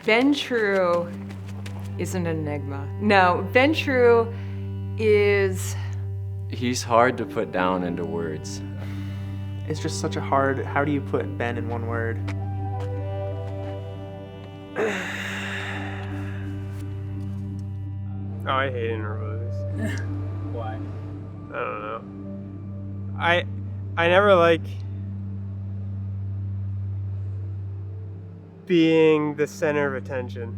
Ben True is an enigma. No, Ben True is... He's hard to put down into words. It's just such a hard, how do you put Ben in one word? Oh, I hate interviews. Why? I don't know. I never like being the center of attention.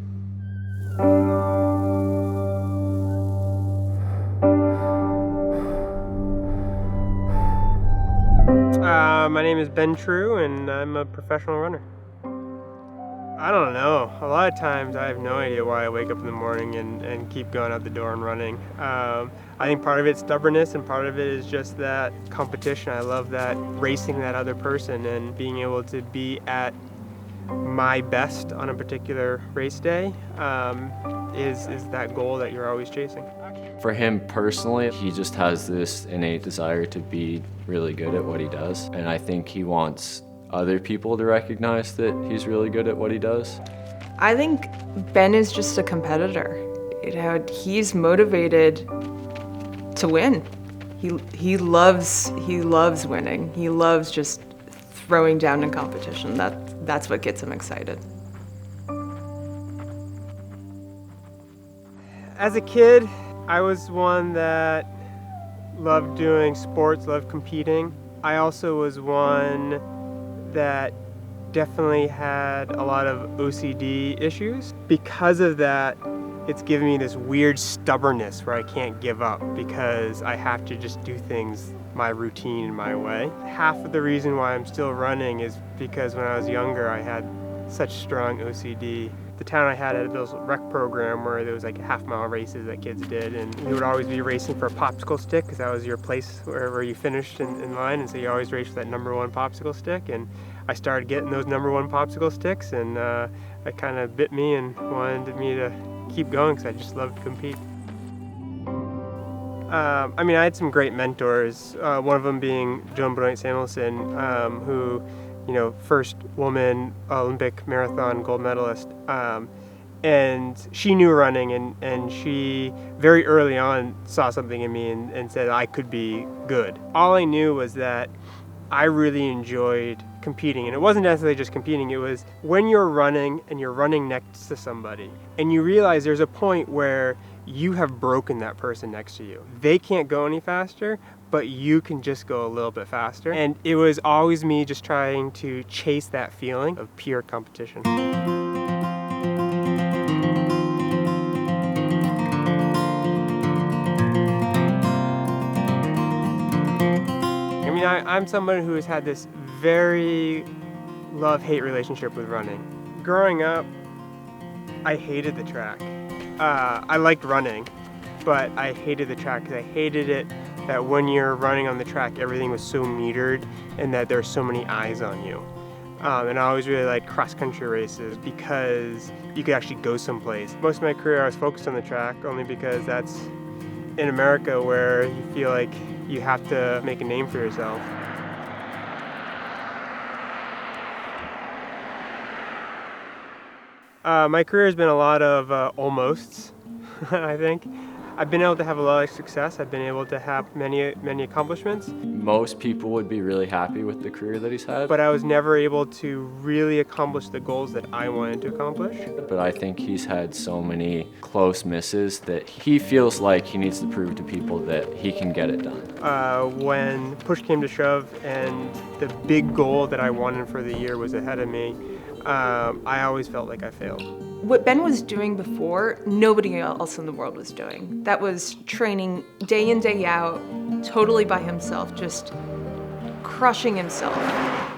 My name is Ben True, and I'm a professional runner. I don't know. A lot of times I have no idea why I wake up in the morning and keep going out the door and running. I think part of it's stubbornness, and part of it is just that competition. I love that racing that other person and being able to be at my best on a particular race day is that goal that you're always chasing. For him personally, he just has this innate desire to be really good at what he does, and I think he wants other people to recognize that he's really good at what he does. I think Ben is just a competitor. You know, he's motivated to win. He loves winning. He loves just throwing down in competition. That's what gets him excited. As a kid, I was one that loved doing sports, loved competing. I also was one that definitely had a lot of OCD issues. Because of that, it's given me this weird stubbornness where I can't give up because I have to just do things my routine and my way. Half of the reason why I'm still running is because when I was younger I had such strong OCD. The town I had a little rec program where there was like half-mile races that kids did, and you would always be racing for a popsicle stick because that was your place wherever you finished in line, and so you always raced for that number one popsicle stick. And I started getting those number one popsicle sticks, and it kind of bit me and wanted me to keep going because I just loved to compete. I mean, I had some great mentors, one of them being Joan Benoit Samuelson, who, you know, first woman Olympic marathon gold medalist. And she knew running, and she very early on saw something in me and said I could be good. All I knew was that I really enjoyed competing, and it wasn't necessarily just competing. It was when you're running and you're running next to somebody and you realize there's a point where you have broken that person next to you. They can't go any faster, but you can just go a little bit faster. And it was always me just trying to chase that feeling of pure competition. I mean, I'm someone who has had this very love-hate relationship with running. Growing up, I hated the track. I liked running, but I hated the track because I hated it that when you're running on the track, everything was so metered and that there's so many eyes on you. And I always really liked cross-country races because you could actually go someplace. Most of my career I was focused on the track only because that's in America where you feel like you have to make a name for yourself. My career has been a lot of almosts, I think. I've been able to have a lot of success. I've been able to have many accomplishments. Most people would be really happy with the career that he's had. But I was never able to really accomplish the goals that I wanted to accomplish. But I think he's had so many close misses that he feels like he needs to prove to people that he can get it done. When push came to shove and the big goal that I wanted for the year was ahead of me, I always felt like I failed. What Ben was doing before, nobody else in the world was doing. That was training day in, day out, totally by himself, just crushing himself.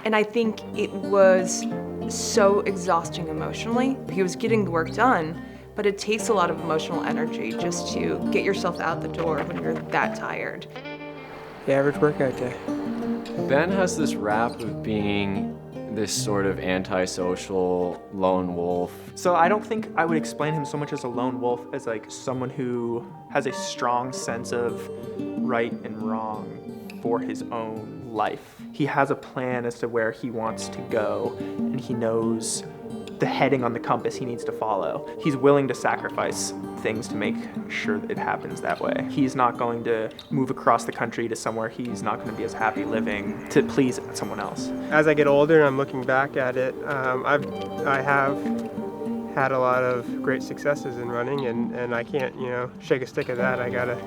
And I think it was so exhausting emotionally. He was getting the work done, but it takes a lot of emotional energy just to get yourself out the door when you're that tired. The average workout day. Ben has this rap of being this sort of antisocial lone wolf. So I don't think I would explain him so much as a lone wolf as like someone who has a strong sense of right and wrong for his own life. He has a plan as to where he wants to go, and he knows the heading on the compass he needs to follow. He's willing to sacrifice things to make sure that it happens that way. He's not going to move across the country to somewhere he's not going to be as happy living to please someone else. As I get older and I'm looking back at it, I have had a lot of great successes in running, and I can't, shake a stick at that. I gotta,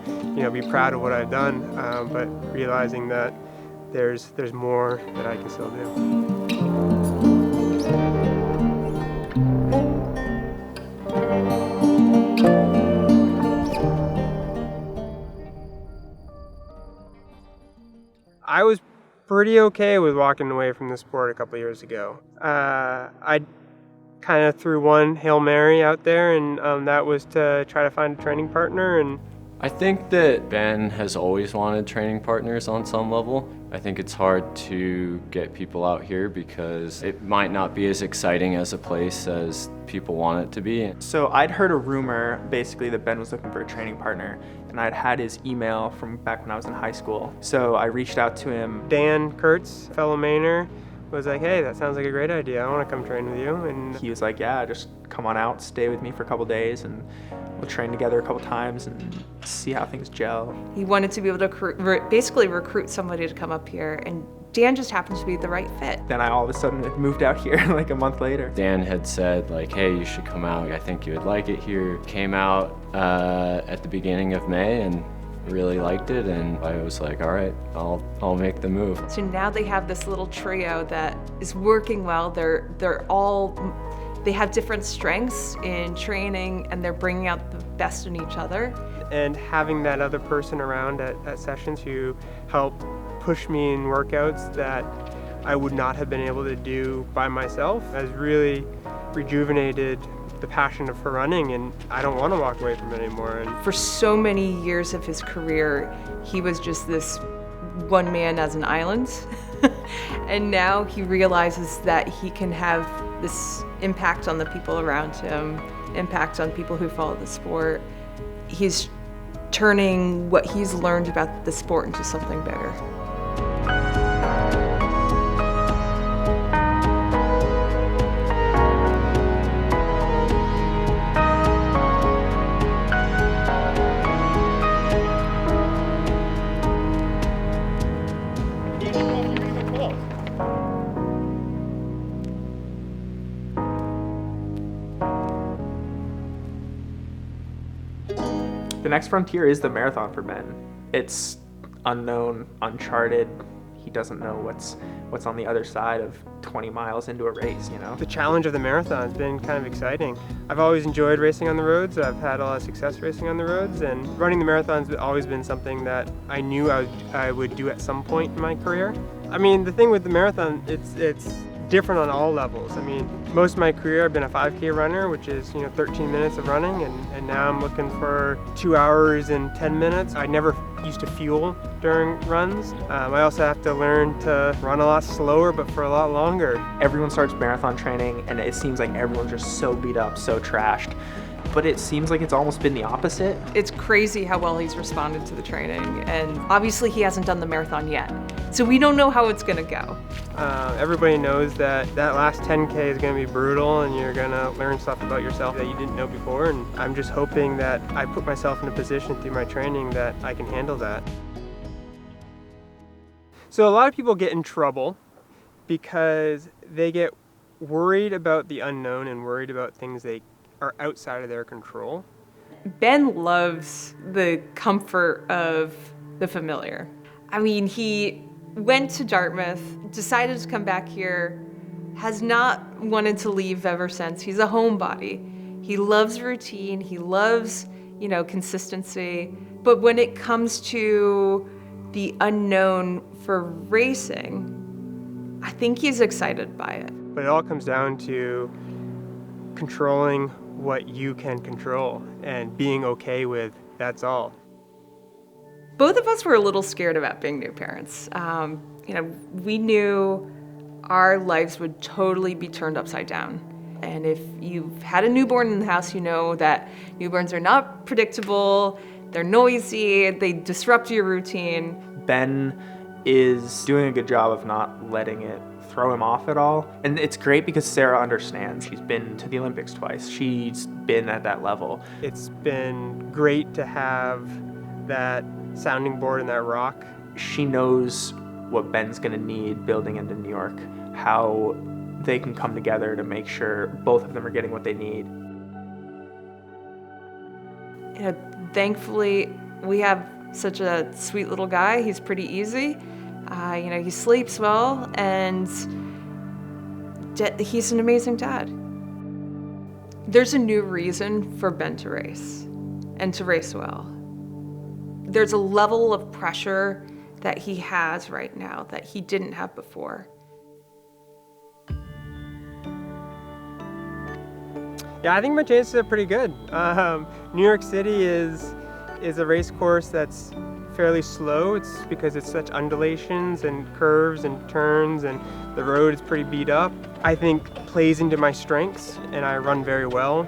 be proud of what I've done, but realizing that there's more that I can still do. I was pretty okay with walking away from the sport a couple years ago. I kind of threw one Hail Mary out there, and that was to try to find a training partner. And I think that Ben has always wanted training partners on some level. I think it's hard to get people out here because it might not be as exciting as a place as people want it to be. So I'd heard a rumor basically that Ben was looking for a training partner, and I'd had his email from back when I was in high school. So I reached out to him. Dan Kurtz, fellow Mainer, was like, hey, that sounds like a great idea. I want to come train with you. And He was like, yeah, just come on out, stay with me for a couple days, and we'll train together a couple times and see how things gel. He wanted to be able to basically recruit somebody to come up here, and Dan just happens to be the right fit. Then I all of a sudden moved out here like a month later. Dan had said like, hey, you should come out. I think you would like it here. Came out at the beginning of May and really liked it, and I was like, all right, I'll make the move. So now they have this little trio that is working well. They have different strengths in training, and they're bringing out the best in each other. And having that other person around at sessions who help push me in workouts that I would not have been able to do by myself has really rejuvenated the passion for running, and I don't want to walk away from it anymore. And For so many years of his career, he was just this one man as an island. And now he realizes that he can have this impact on the people around him, impact on people who follow the sport. He's turning what he's learned about the sport into something bigger. The next frontier is the marathon for Ben. It's unknown, uncharted. He doesn't know what's on the other side of 20 miles into a race, the challenge of the marathon has been kind of exciting. I've always enjoyed racing on the roads. I've had a lot of success racing on the roads, and running the marathon's always been something that I knew I would do at some point in my career. I mean, the thing with the marathon, it's different on all levels. I mean, most of my career I've been a 5K runner, which is 13 minutes of running, and now I'm looking for 2 hours and 10 minutes. I never used to fuel during runs. I also have to learn to run a lot slower, but for a lot longer. Everyone starts marathon training, and it seems like everyone's just so beat up, so trashed. But it seems like it's almost been the opposite. It's crazy how well he's responded to the training, and obviously he hasn't done the marathon yet. So we don't know how it's gonna go. Everybody knows that last 10K is gonna be brutal, and you're gonna learn stuff about yourself that you didn't know before, and I'm just hoping that I put myself in a position through my training that I can handle that. So a lot of people get in trouble because they get worried about the unknown and worried about things they are outside of their control. Ben loves the comfort of the familiar. I mean, he went to Dartmouth, decided to come back here, has not wanted to leave ever since. He's a homebody. He loves routine, he loves, consistency. But when it comes to the unknown for racing, I think he's excited by it. But it all comes down to controlling what you can control and being okay with that's all. Both of us were a little scared about being new parents. We knew our lives would totally be turned upside down. And if you've had a newborn in the house, you know that newborns are not predictable, they're noisy, they disrupt your routine. Ben is doing a good job of not letting it throw him off at all. And it's great because Sarah understands. She's been to the Olympics twice. She's been at that level. It's been great to have that sounding board and that rock. She knows what Ben's gonna need building into New York, how they can come together to make sure both of them are getting what they need. Thankfully, we have such a sweet little guy. He's pretty easy. He sleeps well, and he's an amazing dad. There's a new reason for Ben to race, and to race well. There's a level of pressure that he has right now that he didn't have before. Yeah, I think my chances are pretty good. New York City is a race course that's fairly slow. It's because it's such undulations and curves and turns, and the road is pretty beat up. I think plays into my strengths, and I run very well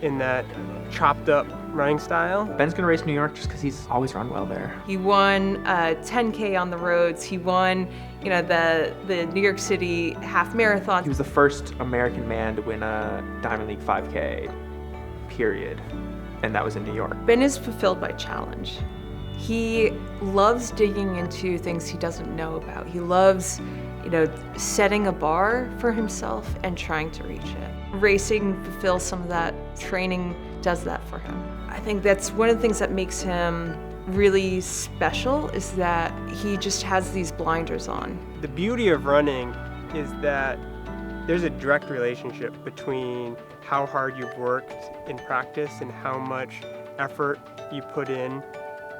in that chopped up running style. Ben's gonna race New York just because he's always run well there. He won 10K on the roads. He won, the New York City half marathon. He was the first American man to win a Diamond League 5K, period. And that was in New York. Ben is fulfilled by challenge. He loves digging into things he doesn't know about. He loves, setting a bar for himself and trying to reach it. Racing fulfills some of that. Training does that for him. I think that's one of the things that makes him really special, is that he just has these blinders on. The beauty of running is that there's a direct relationship between how hard you've worked in practice and how much effort you put in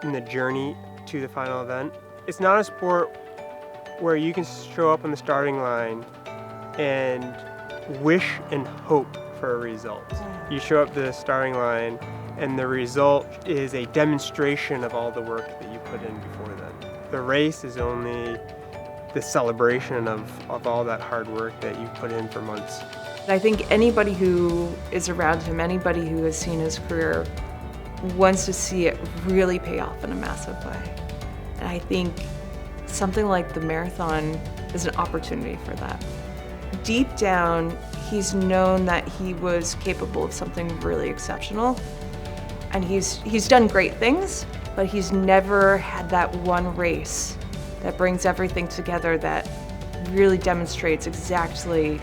the journey to the final event. It's not a sport where you can show up on the starting line and wish and hope for a result. You show up to the starting line and the result is a demonstration of all the work that you put in before then. The race is only the celebration of all that hard work that you put in for months. I think anybody who is around him, anybody who has seen his career, wants to see it really pay off in a massive way. And I think something like the marathon is an opportunity for that. Deep down, he's known that he was capable of something really exceptional. And he's done great things, but he's never had that one race that brings everything together, that really demonstrates exactly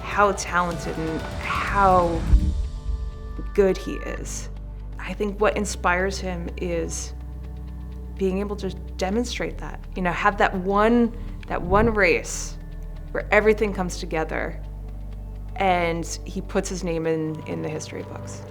how talented and how good he is. I think what inspires him is being able to demonstrate that. Have that one race where everything comes together and he puts his name in the history books.